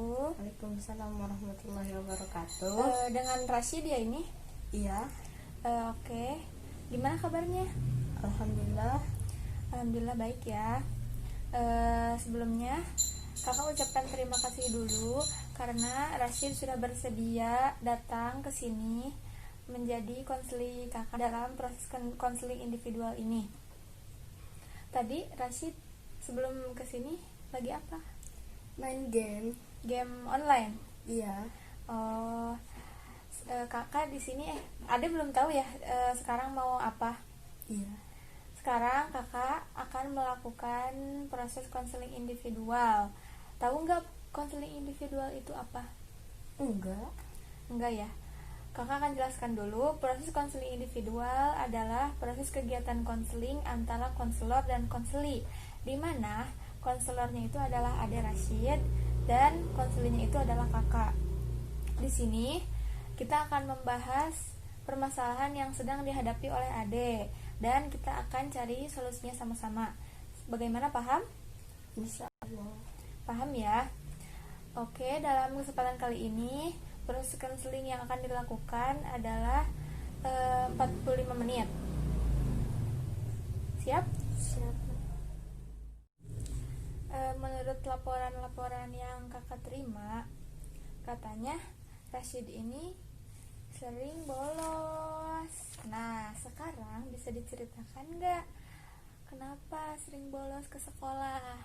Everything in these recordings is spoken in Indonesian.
wabarakatuh. Waalaikumsalam warahmatullahi wabarakatuh. Dengan Rashid ya ini? Iya, Oke. Gimana kabarnya? alhamdulillah. Alhamdulillah baik ya. Sebelumnya kakak ucapkan terima kasih dulu karena Rashid sudah bersedia datang ke sini menjadi konseling kakak dalam proses konseling individual ini. Tadi Rashid sebelum ke sini lagi apa? Main game. Game online. Iya. Oh, kakak di sini Ade belum tahu ya sekarang mau apa. Iya. Sekarang kakak akan melakukan proses konseling individual. Tahu nggak konseling individual itu apa? Enggak ya. Kakak akan jelaskan dulu. Proses konseling individual adalah proses kegiatan konseling antara konselor dan konseli, di mana konselornya itu adalah Ade Rashid dan konselinya itu adalah kakak. Di sini kita akan membahas permasalahan yang sedang dihadapi oleh Ade dan kita akan cari solusinya sama-sama. Bagaimana, paham? Insya Allah. Paham ya? Oke, dalam kesempatan kali ini proses konseling yang akan dilakukan adalah 45 menit. Siap? Siap. Menurut laporan-laporan yang kakak terima, katanya Rashid ini sering bolos. Nah, sekarang bisa diceritakan nggak kenapa sering bolos ke sekolah?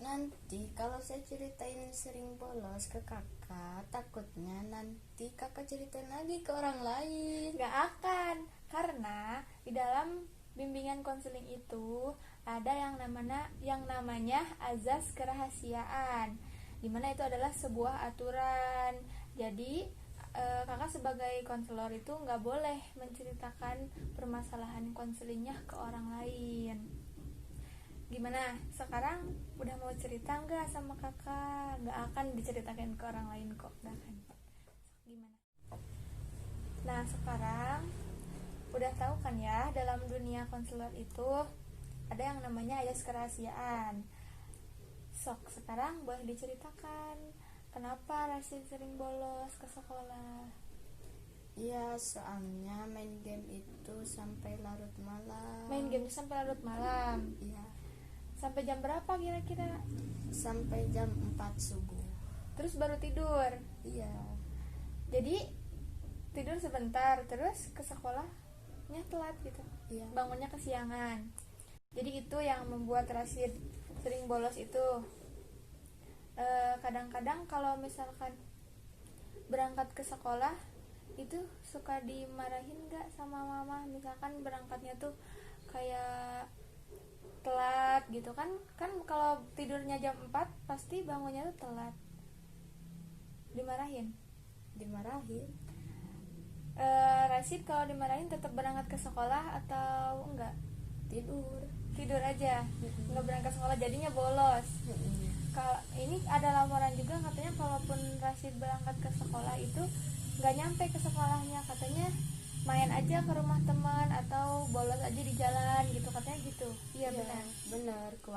Nanti kalau saya ceritain sering bolos ke kakak, takutnya nanti kakak ceritain lagi ke orang lain. Nggak akan, karena di dalam bimbingan konseling itu ada yang namanya azas kerahasiaan, dimana itu adalah sebuah aturan. Jadi kakak sebagai konselor itu nggak boleh menceritakan permasalahan konselingnya ke orang lain. Gimana? Sekarang udah mau cerita nggak sama kakak? Nggak akan diceritakan ke orang lain kok, nggak akan. Gimana? Nah, sekarang udah tahu kan ya, dalam dunia konselor itu ada yang namanya azas kerahasiaan. Sok, sekarang boleh diceritakan kenapa Rashid sering bolos ke sekolah? Iya, soalnya main game itu sampai larut malam. Main game sampai larut malam. Iya, Sampai jam berapa kira-kira? sampai jam 4 subuh. Terus baru tidur. Iya. Jadi tidur sebentar, terus ke sekolahnya telat gitu. Iya. Bangunnya kesiangan. Jadi itu yang membuat Rashid sering bolos itu. Kadang-kadang kalau misalkan berangkat ke sekolah itu suka dimarahin gak sama mama, misalkan berangkatnya tuh kayak telat gitu kan kalau tidurnya jam 4 pasti bangunnya tuh telat. Dimarahin. Rashid kalau dimarahin tetap berangkat ke sekolah atau enggak? Tidur aja, nggak berangkat sekolah, jadinya bolos. Kalau ini ada laporan juga katanya kalaupun Rashid berangkat ke sekolah itu nggak nyampe ke sekolahnya, katanya main aja ke rumah teman atau bolos aja di jalan gitu, katanya gitu. Iya, benar, ke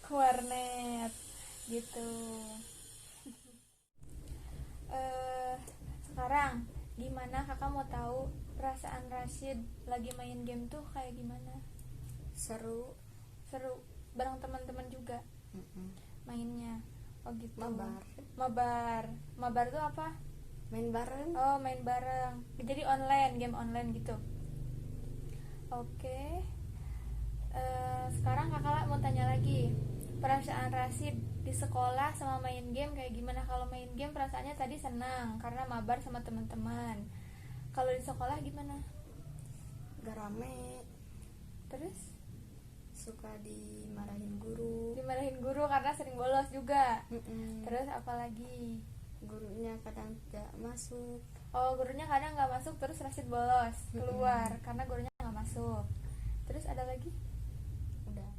warnet gitu. Sekarang gimana, kakak mau tahu perasaan Rashid lagi main game tuh kayak gimana? Seru. Bareng teman-teman juga mainnya. Oh gitu. Mabar tuh apa? Main bareng. Oh, main bareng. Jadi online, game online gitu. Oke. Sekarang kakak mau tanya lagi, perasaan Rashid di sekolah sama main game kayak gimana? Kalau main game perasaannya tadi senang karena mabar sama teman-teman. Kalau di sekolah gimana? Gak rame. Terus Suka dimarahin guru. Karena sering bolos juga. Terus Terus apalagi? gurunya kadang gak masuk. Oh, gurunya kadang nggak masuk, terus Rashid bolos keluar karena gurunya nggak masuk. Terus ada lagi? Udah.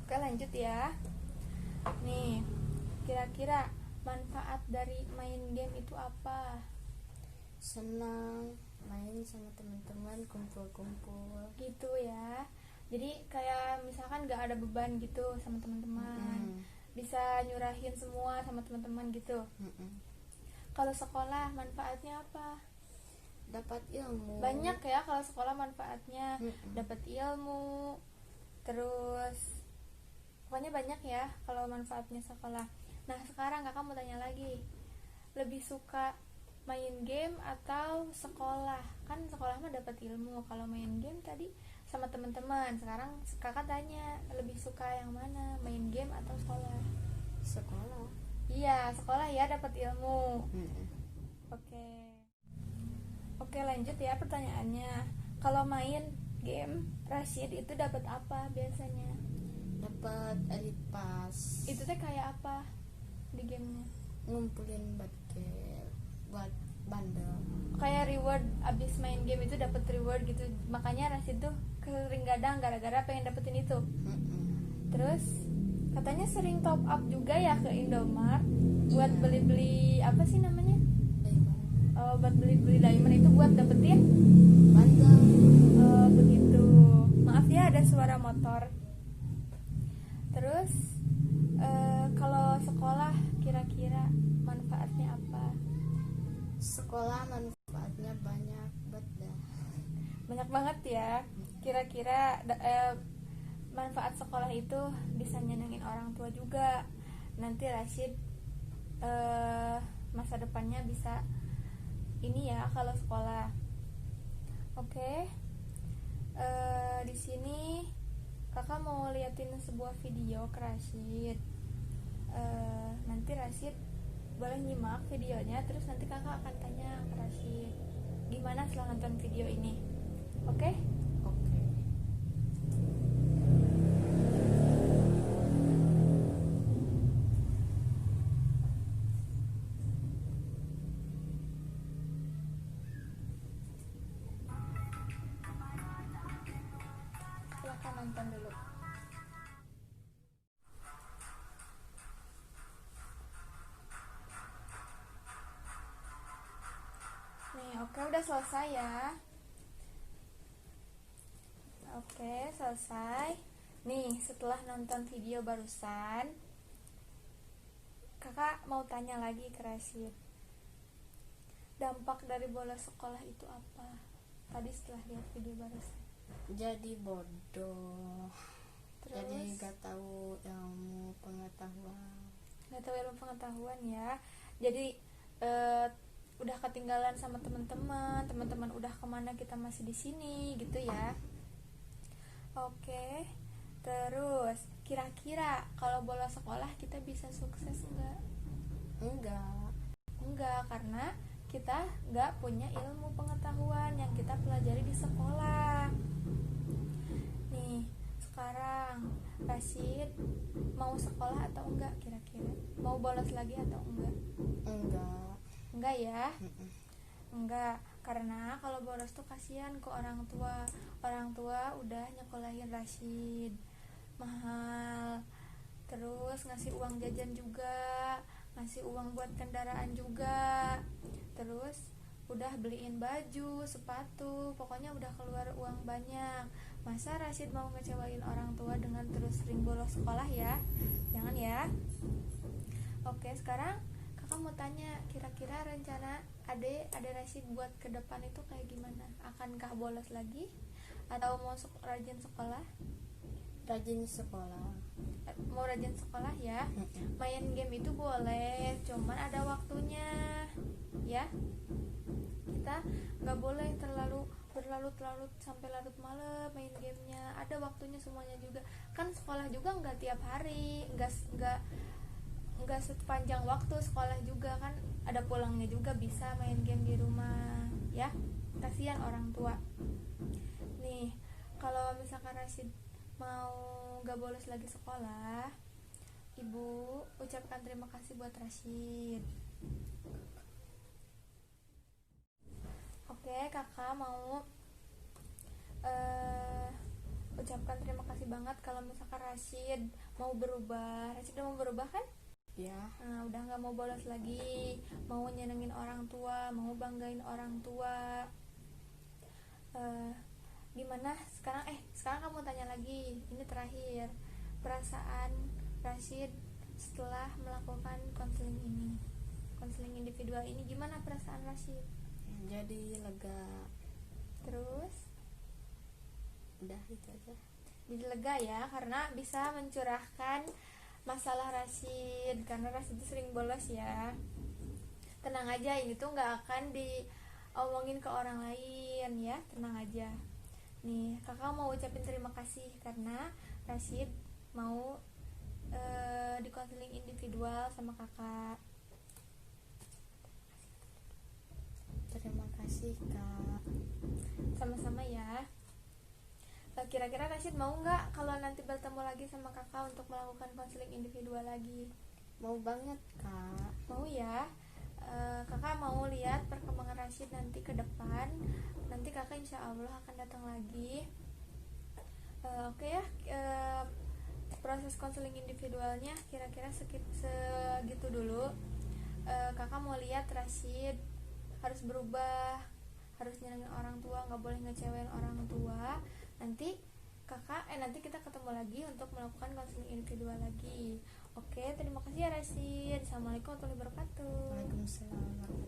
Oke, lanjut ya. Nih, kira-kira manfaat dari main game itu apa? Senang main sama teman-teman, kumpul-kumpul Gitu ya. Jadi kayak misalkan nggak ada beban gitu sama teman-teman. bisa nyurahin semua sama teman-teman gitu. Kalau sekolah manfaatnya apa? Dapat ilmu. Banyak ya kalau sekolah manfaatnya. Dapat ilmu, terus pokoknya banyak ya kalau manfaatnya sekolah. Nah sekarang kakak mau tanya lagi, lebih suka main game atau sekolah? Kan sekolah mah dapat ilmu, kalau main game tadi sama teman-teman. Sekarang kakak tanya lebih suka yang mana, main game atau sekolah? Sekolah. Iya sekolah ya, dapat ilmu. Oke lanjut ya pertanyaannya. Kalau main game Rashid itu dapat apa biasanya? Dapat elite pass. Itu teh kayak apa di gamenya? Ngumpulin budget buat bundle. Kayak reward abis main game itu dapat reward gitu. Makanya Rashid tuh sering gadang gara-gara pengen dapetin itu. Terus katanya sering top up juga ya ke Indomart buat beli-beli apa sih namanya? Buat beli-beli diamond itu buat dapetin Bundle. begitu. Maaf ya ada suara motor. Terus kalau sekolah kira-kira manfaatnya apa? Sekolah manfaatnya banyak banget. Banyak banget ya. Kira-kira manfaat sekolah itu bisa nyenengin orang tua juga. Nanti Rashid masa depannya bisa ini ya kalau sekolah. Oke. Di sini kakak mau liatin sebuah video ke Rashid. Nanti Rashid boleh nyimak videonya, terus nanti kakak akan tanya ke Rashid gimana setelah nonton video ini. Oke? Silahkan nonton dulu. Nih, oke udah selesai ya. Oke, selesai. Nih, setelah nonton video barusan, kakak mau tanya lagi ke Rashid. Dampak dari bolos sekolah itu apa? Tadi setelah lihat video barusan. Jadi bodoh. Terus Jadi gak tahu ilmu pengetahuan. nggak tahu ilmu pengetahuan ya. Jadi udah ketinggalan sama teman-teman udah kemana, kita masih di sini gitu ya. Oke. Terus kira-kira kalau bolos sekolah kita bisa sukses enggak, karena kita nggak punya ilmu pengetahuan yang kita pelajari di sekolah. Nih sekarang Rashid mau sekolah atau enggak kira-kira? Mau bolos lagi atau enggak? Enggak ya? Enggak, karena kalau bolos tuh kasihan ke orang tua. Orang tua udah nyekolahin Rashid mahal, terus ngasih uang jajan juga, ngasih uang buat kendaraan juga, terus udah beliin baju, sepatu, pokoknya udah keluar uang banyak. Masa Rashid mau ngecewain orang tua dengan terus sering bolos sekolah ya? Jangan ya. Oke, sekarang kakak mau tanya, kira-kira rencana ade Rashid buat ke depan itu kayak gimana? Akankah bolos lagi atau mau rajin sekolah? Mau rajin sekolah ya. Main game itu boleh, cuman ada waktunya ya. Kita nggak boleh berlarut-larut sampai larut malam main gamenya. Ada waktunya semuanya juga. Kan sekolah juga nggak tiap hari, nggak sepanjang waktu sekolah juga kan. Ada pulangnya juga, bisa main game di rumah ya. Kasihan orang tua. Nih kalau misalkan Rashid mau gak bolos lagi sekolah, ibu ucapkan terima kasih buat Rashid. Oke, kakak mau ucapkan terima kasih banget kalau misalkan Rashid mau berubah. Rashid udah mau berubah kan? Ya. Nah, udah gak mau bolos lagi, mau nyenengin orang tua, mau banggain orang tua. Gimana sekarang kamu tanya lagi, ini terakhir, perasaan Rashid setelah melakukan konseling ini, konseling individual ini, gimana perasaan Rashid? Jadi lega. Terus Udah itu aja. jadi lega ya, karena bisa mencurahkan masalah Rashid, karena Rashid itu sering bolos ya. Tenang aja, ini tuh nggak akan diomongin ke orang lain ya, tenang aja. Nih, kakak mau ucapin terima kasih karena Rashid mau di konseling individual sama kakak. Terima kasih Kak. Sama-sama ya. Kira-kira Rashid mau nggak kalau nanti bertemu lagi sama kakak untuk melakukan konseling individual lagi? Mau banget Kak. Mau ya. Kakak mau lihat perkembangan Rashid nanti ke depan. Nanti kakak insya Allah akan datang lagi. Oke ya. Proses konseling individualnya kira-kira segitu dulu. Kakak mau lihat Rashid harus berubah, harus nyenengin orang tua, nggak boleh ngecewain orang tua. Nanti nanti kita ketemu lagi untuk melakukan konseling individual lagi. Oke, terima kasih ya Rashid. Assalamualaikum warahmatullahi wabarakatuh. Waalaikumsalam.